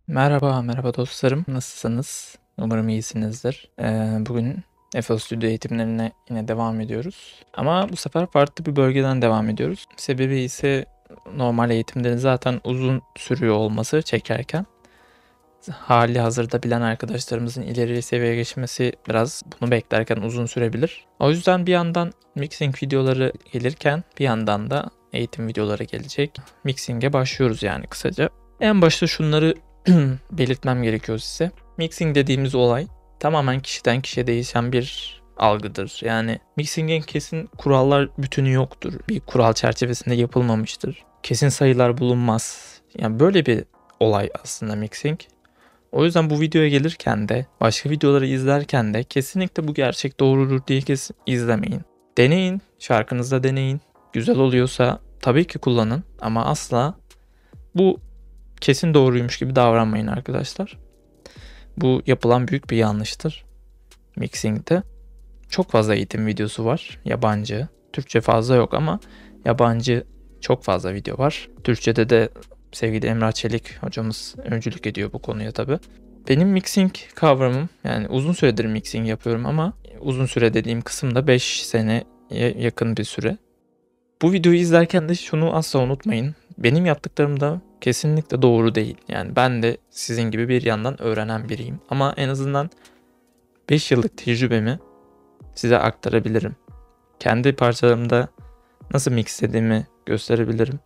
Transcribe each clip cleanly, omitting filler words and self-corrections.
Merhaba dostlarım. Nasılsınız? Umarım iyisinizdir. Bugün FL Studio eğitimlerine yine devam ediyoruz. Ama bu sefer farklı bir bölgeden devam ediyoruz. Sebebi ise normal eğitimlerin zaten uzun sürüyor olması çekerken. Hali hazırda bilen arkadaşlarımızın ileri seviyeye geçmesi biraz bunu beklerken uzun sürebilir. O yüzden bir yandan mixing videoları gelirken bir yandan da eğitim videoları gelecek. Mixing'e başlıyoruz yani kısaca. En başta şunları belirtmem gerekiyor size. Mixing dediğimiz olay tamamen kişiden kişiye değişen bir algıdır. Yani mixing'in kesin kurallar bütünü yoktur. Bir kural çerçevesinde yapılmamıştır. Kesin sayılar bulunmaz. Yani böyle bir olay aslında mixing. O yüzden bu videoya gelirken de başka videoları izlerken de kesinlikle bu gerçek doğrudur diye izlemeyin. Deneyin, şarkınızda deneyin. Güzel oluyorsa tabii ki kullanın ama asla bu kesin doğruymuş gibi davranmayın arkadaşlar. Bu yapılan büyük bir yanlıştır. Mixing'de çok fazla eğitim videosu var. Yabancı. Türkçe fazla yok ama yabancı çok fazla video var. Türkçe'de de sevgili Emrah Çelik hocamız öncülük ediyor bu konuya tabii. Benim mixing kavramım, yani uzun süredir mixing yapıyorum ama uzun süre dediğim kısımda 5 seneye yakın bir süre. Bu videoyu izlerken de şunu asla unutmayın. Benim yaptıklarım da kesinlikle doğru değil. Yani ben de sizin gibi bir yandan öğrenen biriyim. Ama en azından 5 yıllık tecrübemi size aktarabilirim. Kendi parçalarımda nasıl mixlediğimi gösterebilirim.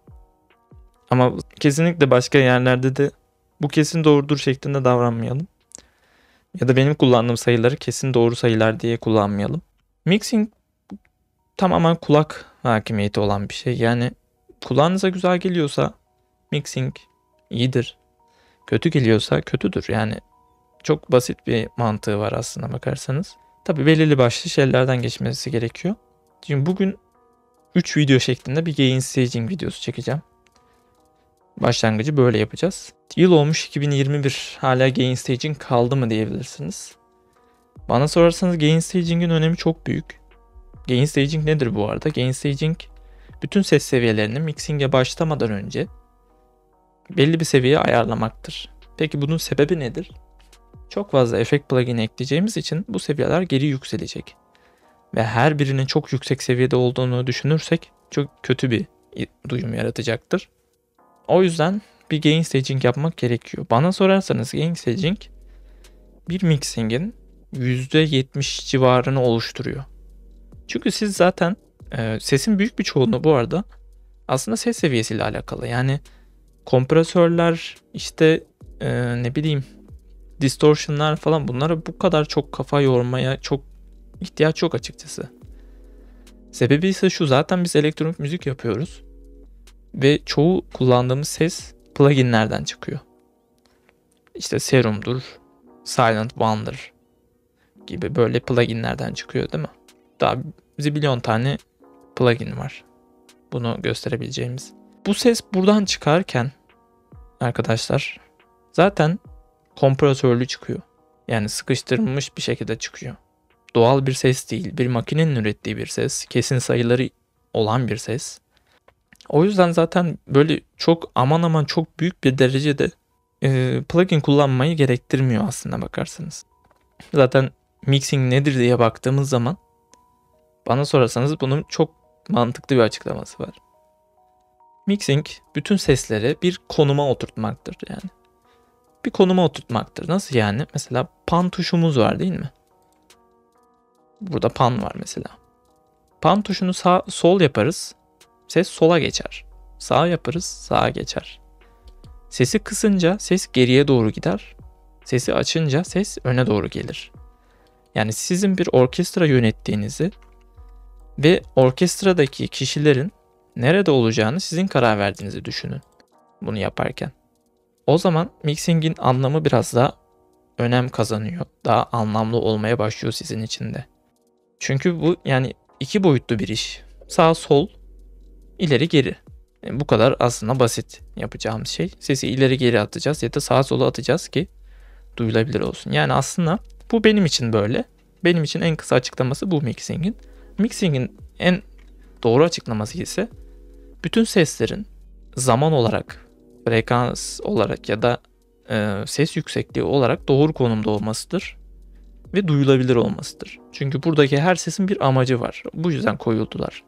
Ama kesinlikle başka yerlerde de bu kesin doğrudur şeklinde davranmayalım. Ya da benim kullandığım sayıları kesin doğru sayılar diye kullanmayalım. Mixing tamamen kulak hakimiyeti olan bir şey. Yani kulağınıza güzel geliyorsa mixing iyidir. Kötü geliyorsa kötüdür. Yani çok basit bir mantığı var aslına bakarsanız. Tabii belirli başlı şeylerden geçmesi gerekiyor. Şimdi bugün 3 video şeklinde bir gain staging videosu çekeceğim. Başlangıcı böyle yapacağız. Yıl olmuş 2021. Hala gain staging kaldı mı diyebilirsiniz. Bana sorarsanız gain staging'in önemi çok büyük. Gain staging nedir bu arada? Gain staging bütün ses seviyelerini mixing'e başlamadan önce belli bir seviyeye ayarlamaktır. Peki bunun sebebi nedir? Çok fazla efekt plugin ekleyeceğimiz için bu seviyeler geri yükselecek. Ve her birinin çok yüksek seviyede olduğunu düşünürsek çok kötü bir duyum yaratacaktır. O yüzden bir gain staging yapmak gerekiyor. Bana sorarsanız gain staging bir mixing'in %70 civarını oluşturuyor. Çünkü siz zaten sesin büyük bir çoğunluğu bu arada aslında ses seviyesiyle alakalı. Yani kompresörler işte ne bileyim distortionlar falan, bunlara bu kadar çok kafa yormaya çok ihtiyaç yok açıkçası. Sebebi ise şu: zaten biz elektronik müzik yapıyoruz ve çoğu kullandığımız ses pluginlerden çıkıyor. İşte Serum'dur, Silent One'dır gibi böyle pluginlerden çıkıyor değil mi? Daha zibilyon tane plugin var bunu gösterebileceğimiz. Bu ses buradan çıkarken arkadaşlar zaten kompresörlü çıkıyor. Yani sıkıştırılmış bir şekilde çıkıyor. Doğal bir ses değil, bir makinenin ürettiği bir ses, kesin sayıları olan bir ses. O yüzden zaten böyle çok aman aman çok büyük bir derecede plugin kullanmayı gerektirmiyor aslında bakarsanız. Zaten mixing nedir diye baktığımız zaman bana sorarsanız bunun çok mantıklı bir açıklaması var. Mixing bütün sesleri bir konuma oturtmaktır yani. Bir konuma oturtmaktır. Nasıl yani? Mesela pan tuşumuz var değil mi? Burada pan var mesela. Pan tuşunu sağ sol yaparız. Ses sola geçer. Sağ yaparız, sağa geçer. Sesi kısınca ses geriye doğru gider. Sesi açınca ses öne doğru gelir. Yani sizin bir orkestra yönettiğinizi ve orkestradaki kişilerin nerede olacağını sizin karar verdiğinizi düşünün bunu yaparken. O zaman mixing'in anlamı biraz daha önem kazanıyor. Daha anlamlı olmaya başlıyor sizin için de. Çünkü bu yani iki boyutlu bir iş. Sağ sol, ileri geri. Bu kadar aslında basit yapacağımız şey. Sesi ileri geri atacağız ya da sağa sola atacağız ki duyulabilir olsun. Yani aslında bu benim için böyle. Benim için en kısa açıklaması bu mixing'in. Mixing'in en doğru açıklaması ise bütün seslerin zaman olarak, frekans olarak ya da ses yüksekliği olarak doğru konumda olmasıdır ve duyulabilir olmasıdır. Çünkü buradaki her sesin bir amacı var. Bu yüzden koyuldular.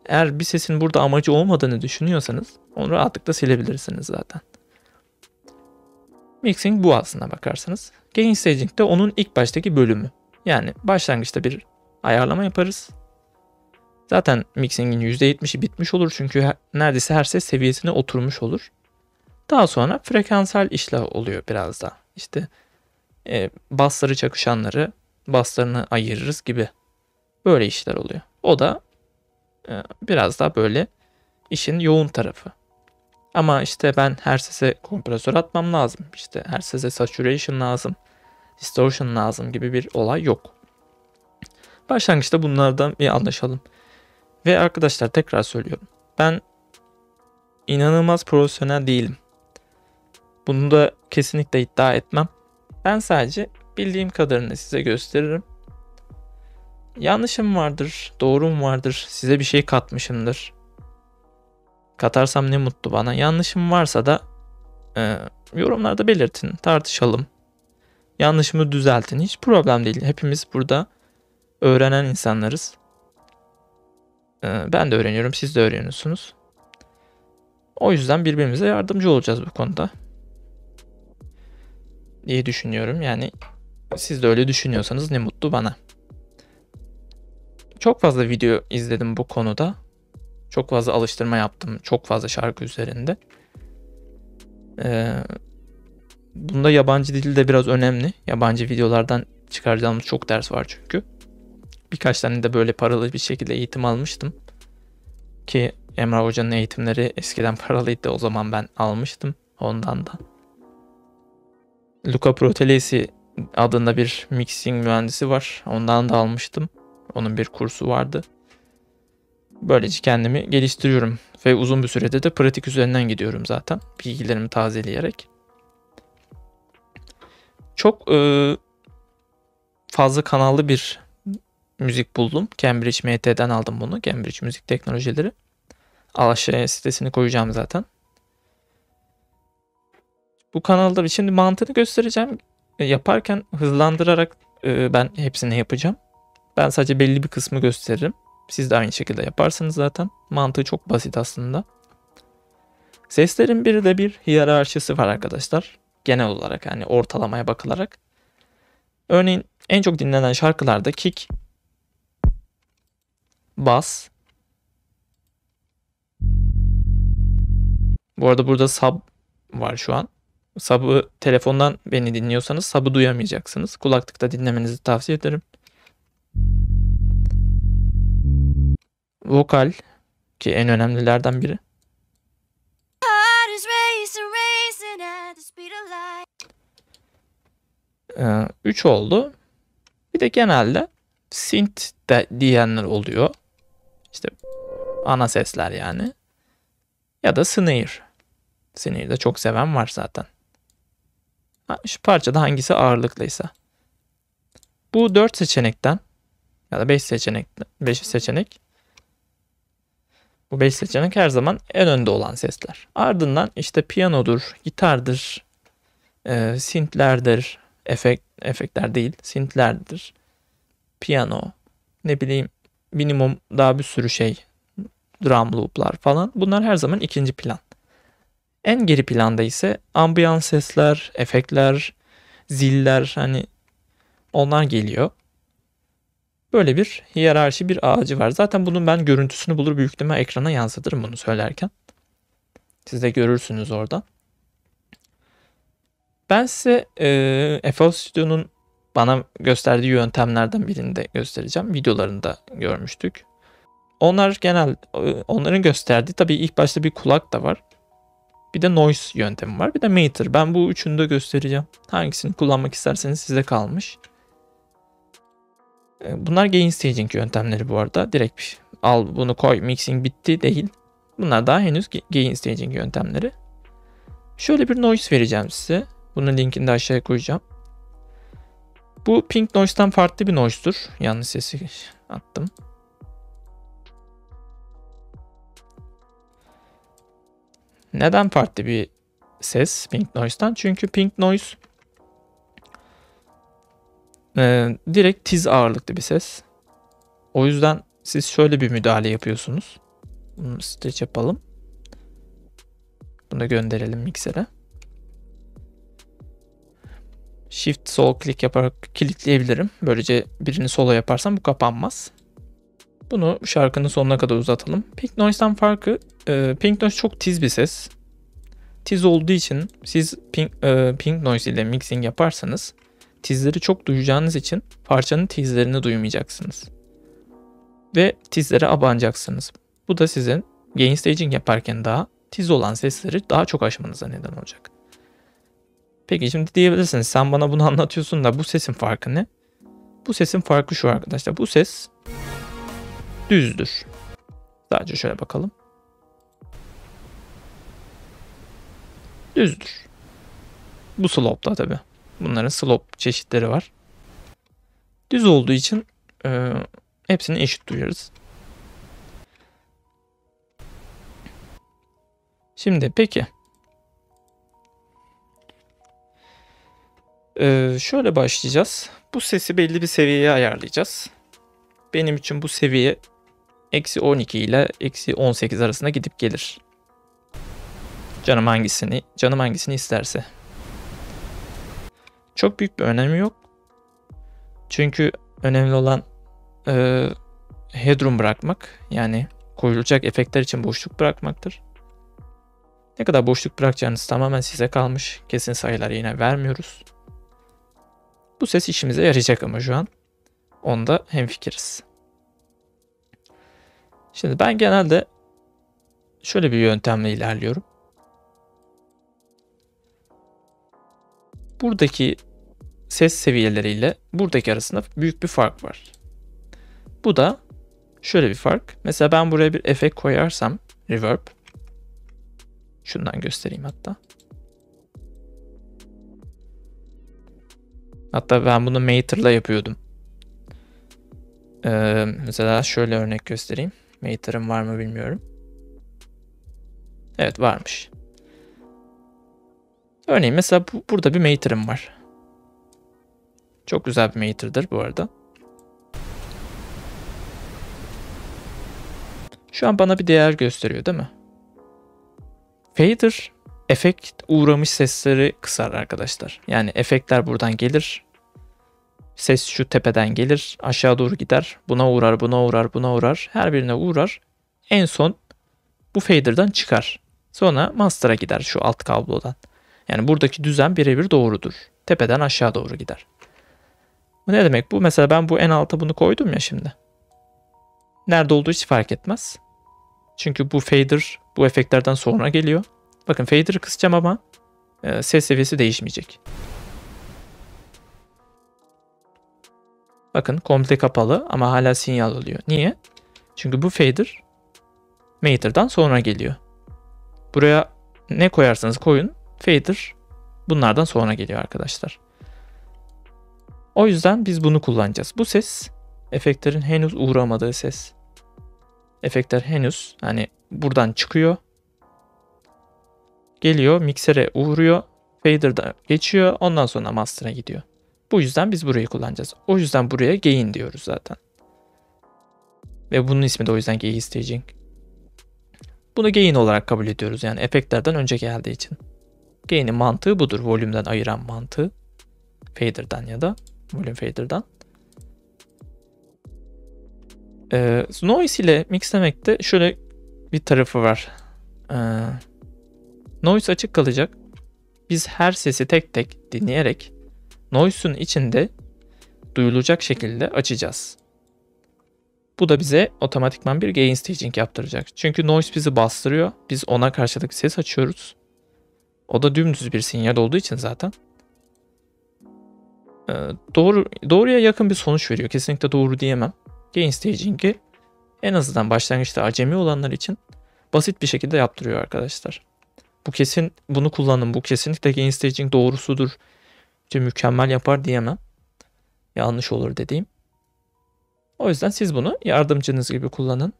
Eğer bir sesin burada amacı olmadığını düşünüyorsanız onu rahatlıkla silebilirsiniz zaten. Mixing bu aslına bakarsanız. Gain Staging de onun ilk baştaki bölümü. Yani başlangıçta bir ayarlama yaparız. Zaten mixing'in %70'i bitmiş olur çünkü neredeyse her ses seviyesine oturmuş olur. Daha sonra frekansal işler oluyor biraz da. İşte bassları çakışanları, basslarını ayırırız gibi böyle işler oluyor. O da biraz daha böyle işin yoğun tarafı. Ama işte ben her sese kompresör atmam lazım. İşte her sese saturation lazım, distortion lazım gibi bir olay yok. Başlangıçta bunlardan bir anlaşalım. Ve arkadaşlar tekrar söylüyorum. Ben inanılmaz profesyonel değilim. Bunu da kesinlikle iddia etmem. Ben sadece bildiğim kadarını size gösteririm. Yanlışım vardır, doğrum vardır, size bir şey katmışımdır. Katarsam ne mutlu bana. Yanlışım varsa da yorumlarda belirtin, tartışalım. Yanlışımı düzeltin. Hiç problem değil. Hepimiz burada öğrenen insanlarız. Ben de öğreniyorum, siz de öğreniyorsunuz. O yüzden birbirimize yardımcı olacağız bu konuda diye düşünüyorum. Yani siz de öyle düşünüyorsanız ne mutlu bana. Çok fazla video izledim bu konuda. Çok fazla alıştırma yaptım. Çok fazla şarkı üzerinde. Bunda yabancı dil de biraz önemli. Yabancı videolardan çıkaracağımız çok ders var çünkü. Birkaç tane de böyle paralı bir şekilde eğitim almıştım. Ki Emrah Hoca'nın eğitimleri eskiden paralıydı. O zaman ben almıştım. Ondan da. Luca Protelesi adında bir mixing mühendisi var. Ondan da almıştım. Onun bir kursu vardı. Böylece kendimi geliştiriyorum. Ve uzun bir sürede de pratik üzerinden gidiyorum zaten. Bilgilerimi tazeleyerek. Çok fazla kanallı bir müzik buldum. Cambridge MT'den aldım bunu. Cambridge Müzik Teknolojileri. Aşağıya sitesini koyacağım zaten. Bu kanalda şimdi mantığını göstereceğim. Yaparken hızlandırarak ben hepsini yapacağım. Ben sadece belli bir kısmı gösteririm. Siz de aynı şekilde yaparsınız zaten. Mantığı çok basit aslında. Seslerin bir hiyerarşisi var arkadaşlar. Genel olarak yani ortalamaya bakılarak. Örneğin en çok dinlenen şarkılarda kick, bass. Bu arada burada sub var şu an. Sub'ı telefondan beni dinliyorsanız sub'ı duyamayacaksınız. Kulaklıkta dinlemenizi tavsiye ederim. Vokal ki en önemlilerden biri. 3 oldu. Bir de genelde synth de diyenler oluyor. İşte ana sesler yani. Ya da snare. Snare'ı da çok seven var zaten. Şu parçada hangisi ağırlıklıysa. Bu 4 seçenekten ya da 5 seçenek. Bu 5 seçenek her zaman en önde olan sesler. Ardından işte piyanodur, gitardır, synthlerdir, efektler değil, synthlerdir, piyano, ne bileyim minimum daha bir sürü şey, drum loop'lar falan. Bunlar her zaman ikinci plan. En geri planda ise ambiyans sesler, efektler, ziller hani onlar geliyor. Böyle bir hiyerarşi bir ağacı var. Zaten bunun ben görüntüsünü bulur büyük ihtimal ekrana yansıtırım bunu söylerken. Siz de görürsünüz orada. Ben size FL Studio'nun bana gösterdiği yöntemlerden birini de göstereceğim. Videolarında görmüştük. Onların gösterdiği tabii ilk başta bir kulak da var. Bir de noise yöntemi var. Bir de meter. Ben bu üçünü de göstereceğim. Hangisini kullanmak isterseniz size kalmış. Bunlar gain staging yöntemleri bu arada. Direkt al bunu koy mixing bitti değil. Bunlar daha henüz gain staging yöntemleri. Şöyle bir noise vereceğim size. Bunun linkini de aşağıya koyacağım. Bu pink noise'tan farklı bir noise'dur. Yanlış sesi attım. Neden farklı bir ses pink noise'tan. Çünkü pink noise direkt tiz ağırlıklı bir ses. O yüzden siz şöyle bir müdahale yapıyorsunuz. Bunu stretch yapalım. Bunu gönderelim miksere. Shift sol klik yaparak kilitleyebilirim. Böylece birini solo yaparsam bu kapanmaz. Bunu şarkının sonuna kadar uzatalım. Pink Noise'dan farkı, Pink Noise çok tiz bir ses. Tiz olduğu için siz Pink Noise ile mixing yaparsanız tizleri çok duyacağınız için parçanın tizlerini duymayacaksınız. Ve tizlere abanacaksınız. Bu da sizin gain staging yaparken daha tiz olan sesleri daha çok aşmanıza neden olacak. Peki şimdi diyebilirsiniz, sen bana bunu anlatıyorsun da bu sesin farkı ne? Bu sesin farkı şu arkadaşlar. Bu ses düzdür. Sadece şöyle bakalım. Düzdür. Bu slope'da tabi. Bunların slope çeşitleri var. Düz olduğu için hepsini eşit duyarız. Şimdi peki. Şöyle başlayacağız. Bu sesi belli bir seviyeye ayarlayacağız. Benim için bu seviye -12 ile -18 arasında gidip gelir. Canım hangisini isterse. Çok büyük bir önemi yok. Çünkü önemli olan headroom bırakmak. Yani koyulacak efektler için boşluk bırakmaktır. Ne kadar boşluk bırakacağınız tamamen size kalmış. Kesin sayılar yine vermiyoruz. Bu ses işimize yarayacak ama şu an. Onda hemfikiriz. Şimdi ben genelde şöyle bir yöntemle ilerliyorum. Buradaki ses seviyeleriyle buradaki arasında büyük bir fark var. Bu da şöyle bir fark. Mesela ben buraya bir efekt koyarsam, reverb. Şundan göstereyim hatta. Hatta ben bunu Mater'la yapıyordum. Mesela şöyle örnek göstereyim. Mater'ım var mı bilmiyorum. Evet, varmış. Örneğin mesela burada bir Mater'ım var. Çok güzel bir Mater'dır bu arada. Şu an bana bir değer gösteriyor değil mi? Fader efekt uğramış sesleri kısar arkadaşlar. Yani efektler buradan gelir. Ses şu tepeden gelir. Aşağı doğru gider. Buna uğrar, buna uğrar, buna uğrar. Her birine uğrar. En son bu fader'dan çıkar. Sonra master'a gider şu alt kablodan. Yani buradaki düzen birebir doğrudur. Tepeden aşağı doğru gider. Bu ne demek bu? Mesela ben bu en alta bunu koydum ya şimdi. Nerede olduğu hiç fark etmez. Çünkü bu fader bu efektlerden sonra geliyor. Bakın fader'ı kısacağım ama ses seviyesi değişmeyecek. Bakın komple kapalı ama hala sinyal alıyor. Niye? Çünkü bu fader Mater'dan sonra geliyor. Buraya ne koyarsanız koyun, fader bunlardan sonra geliyor arkadaşlar. O yüzden biz bunu kullanacağız. Bu ses efektlerin henüz uğramadığı ses. Efektler henüz hani buradan çıkıyor. Geliyor, miksere uğruyor. Fader'da geçiyor. Ondan sonra master'a gidiyor. Bu yüzden biz burayı kullanacağız. O yüzden buraya gain diyoruz zaten. Ve bunun ismi de o yüzden gain staging. Bunu gain olarak kabul ediyoruz. Yani efektlerden önce geldiği için. Gain'in mantığı budur. Volümden ayıran mantığı. Fader'dan ya da volüm fader'dan. Noise ile mixlemekte şöyle bir tarafı var. Noise açık kalacak. Biz her sesi tek tek dinleyerek noise'un içinde duyulacak şekilde açacağız. Bu da bize otomatikman bir gain staging yaptıracak. Çünkü noise bizi bastırıyor. Biz ona karşılık ses açıyoruz. O da dümdüz bir sinyal olduğu için zaten doğruya yakın bir sonuç veriyor. Kesinlikle doğru diyemem. Gain staging'i en azından başlangıçta acemi olanlar için basit bir şekilde yaptırıyor arkadaşlar. Bunu kullanın. Bu kesinlikle gain staging doğrusudur. İşte mükemmel yapar diyemem. Yanlış olur dediğim. O yüzden siz bunu yardımcınız gibi kullanın.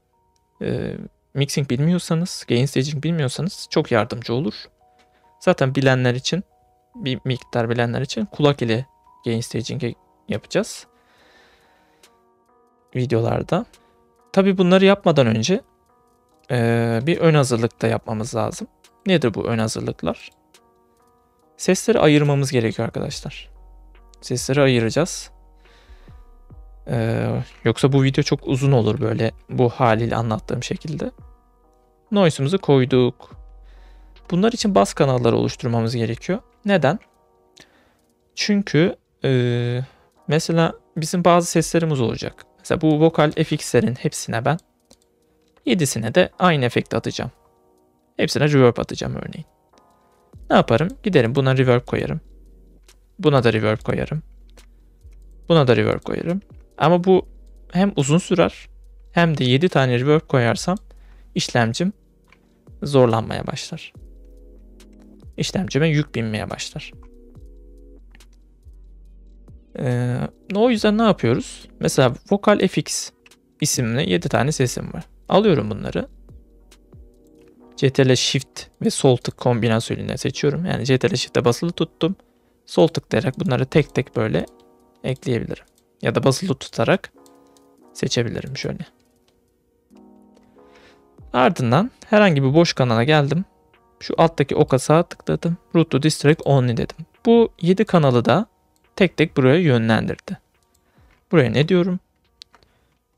Mixing bilmiyorsanız, gain staging bilmiyorsanız çok yardımcı olur. Zaten bilenler için, bir miktar bilenler için kulak ile gain staging yapacağız videolarda. Tabi bunları yapmadan önce bir ön hazırlık da yapmamız lazım. Nedir bu ön hazırlıklar? Sesleri ayırmamız gerekiyor arkadaşlar. Sesleri ayıracağız. Yoksa bu video çok uzun olur böyle bu haliyle anlattığım şekilde. Noise'umuzu koyduk. Bunlar için bas kanalları oluşturmamız gerekiyor. Neden? Çünkü mesela bizim bazı seslerimiz olacak. Mesela bu vokal FX'lerin hepsine ben 7'sine de aynı efekti atacağım. Hepsine reverb atacağım örneğin. Ne yaparım? Giderim buna reverb koyarım. Buna da reverb koyarım. Buna da reverb koyarım. Ama bu hem uzun sürer hem de 7 tane reverb koyarsam işlemcim zorlanmaya başlar. İşlemcime yük binmeye başlar. O yüzden ne yapıyoruz? Mesela Vocal FX isimli 7 tane sesim var. Alıyorum bunları. CTRL Shift ve sol tık kombinasyonuyla seçiyorum. Yani CTRL Shift'e basılı tuttum. Sol tıklayarak bunları tek tek böyle ekleyebilirim. Ya da basılı tutarak seçebilirim şöyle. Ardından herhangi bir boş kanala geldim. Şu alttaki oka sağa tıkladım. Route to this track only dedim. Bu 7 kanalı da tek tek buraya yönlendirdi. Buraya ne diyorum?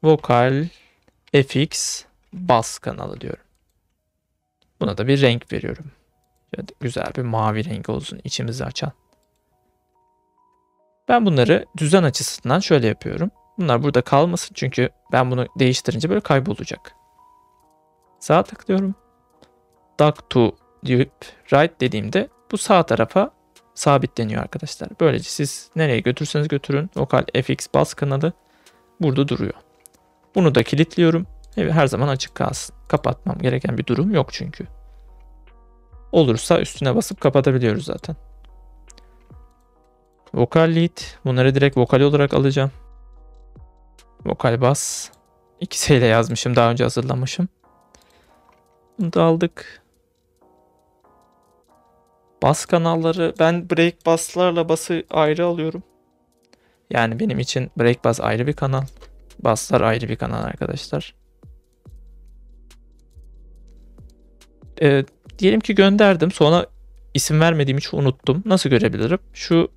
Vocal FX Bass kanalı diyorum. Buna da bir renk veriyorum. Şöyle güzel bir mavi renk olsun içimizi açan. Ben bunları düzen açısından şöyle yapıyorum. Bunlar burada kalmasın çünkü ben bunu değiştirince böyle kaybolacak. Sağ tıklıyorum. Duck to deyip right dediğimde bu sağ tarafa sabitleniyor arkadaşlar. Böylece siz nereye götürseniz götürün Vocal FX Bass kanalı burada duruyor. Bunu da kilitliyorum. Her zaman açık kalsın. Kapatmam gereken bir durum yok çünkü. Olursa üstüne basıp kapatabiliyoruz zaten. Vokal lead. Bunları direkt vokal olarak alacağım. Vokal bass. İkisiyle yazmışım. Daha önce hazırlamışım. Bunu da aldık. Bas kanalları. Ben break basslarla bası ayrı alıyorum. Yani benim için break bass ayrı bir kanal. Basslar ayrı bir kanal arkadaşlar. Diyelim ki gönderdim. Sonra isim vermediğim için unuttum. Nasıl görebilirim? Şu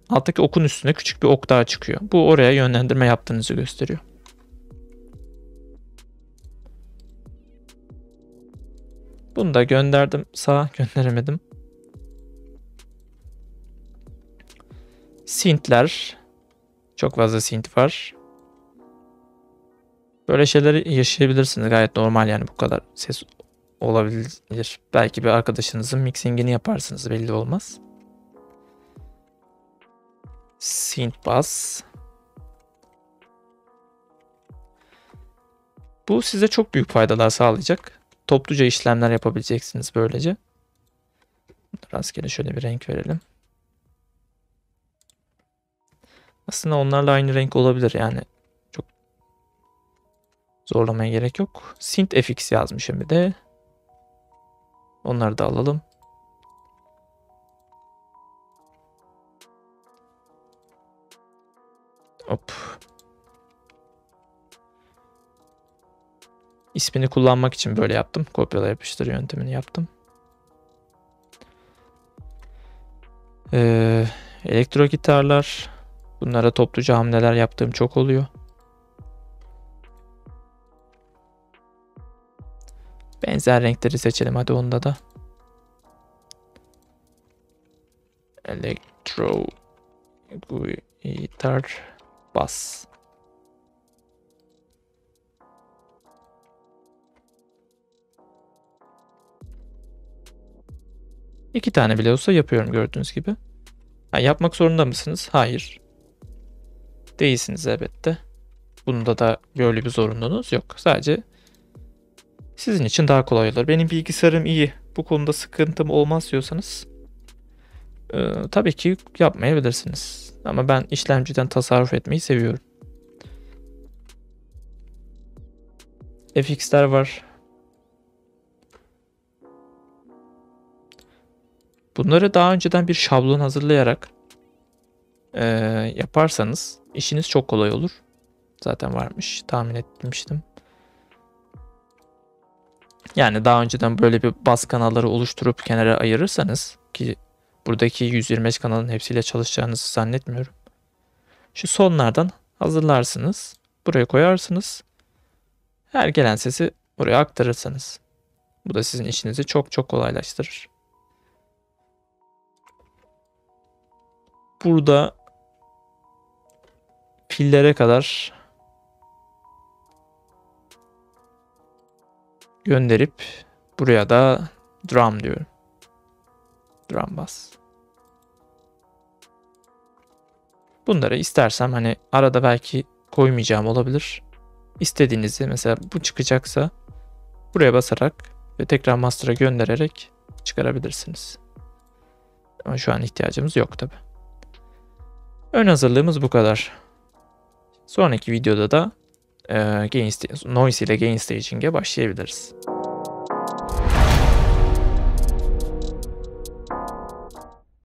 alttaki okun üstüne küçük bir ok daha çıkıyor. Bu oraya yönlendirme yaptığınızı gösteriyor. Bunu da gönderdim. Sağa gönderemedim. Synth'ler. Çok fazla synth var. Böyle şeyleri yaşayabilirsiniz. Gayet normal yani bu kadar ses olabilir. Belki bir arkadaşınızın mixingini yaparsınız. Belli olmaz. Synth bass. Bu size çok büyük faydalar sağlayacak. Topluca işlemler yapabileceksiniz böylece. Rastgele şöyle bir renk verelim. Aslında onlarla aynı renk olabilir yani. Çok zorlamaya gerek yok. Synth FX yazmışım bir de. Onları da alalım. Hop. İsmini kullanmak için böyle yaptım. Kopyala yapıştır yöntemini yaptım. Elektro gitarlar. Bunlara topluca hamleler yaptığım çok oluyor. Benzer renkleri seçelim hadi onda da. Elektro gitar bass. İki tane bile olsa yapıyorum gördüğünüz gibi. Yapmak zorunda mısınız? Hayır. Değilsiniz elbette. Bunda da böyle bir zorunluluğunuz yok. Sadece sizin için daha kolay olur. Benim bilgisayarım iyi. Bu konuda sıkıntım olmaz diyorsanız tabii ki yapmayabilirsiniz. Ama ben işlemciden tasarruf etmeyi seviyorum. FX'ler var. Bunları daha önceden bir şablon hazırlayarak yaparsanız işiniz çok kolay olur. Zaten varmış, tahmin etmiştim. Yani daha önceden böyle bir bas kanalları oluşturup kenara ayırırsanız, ki buradaki 125 kanalın hepsiyle çalışacağınızı zannetmiyorum. Şu sonlardan hazırlarsınız. Buraya koyarsınız. Her gelen sesi buraya aktarırsanız. Bu da sizin işinizi çok çok kolaylaştırır. Burada pillere kadar gönderip buraya da drum diyorum. Drum bass. Bunları istersem hani arada belki koymayacağım olabilir. İstediğinizi, mesela bu çıkacaksa buraya basarak ve tekrar master'a göndererek çıkarabilirsiniz. Ama şu an ihtiyacımız yok tabi. Ön hazırlığımız bu kadar. Sonraki videoda da noise ile gain staging'e başlayabiliriz.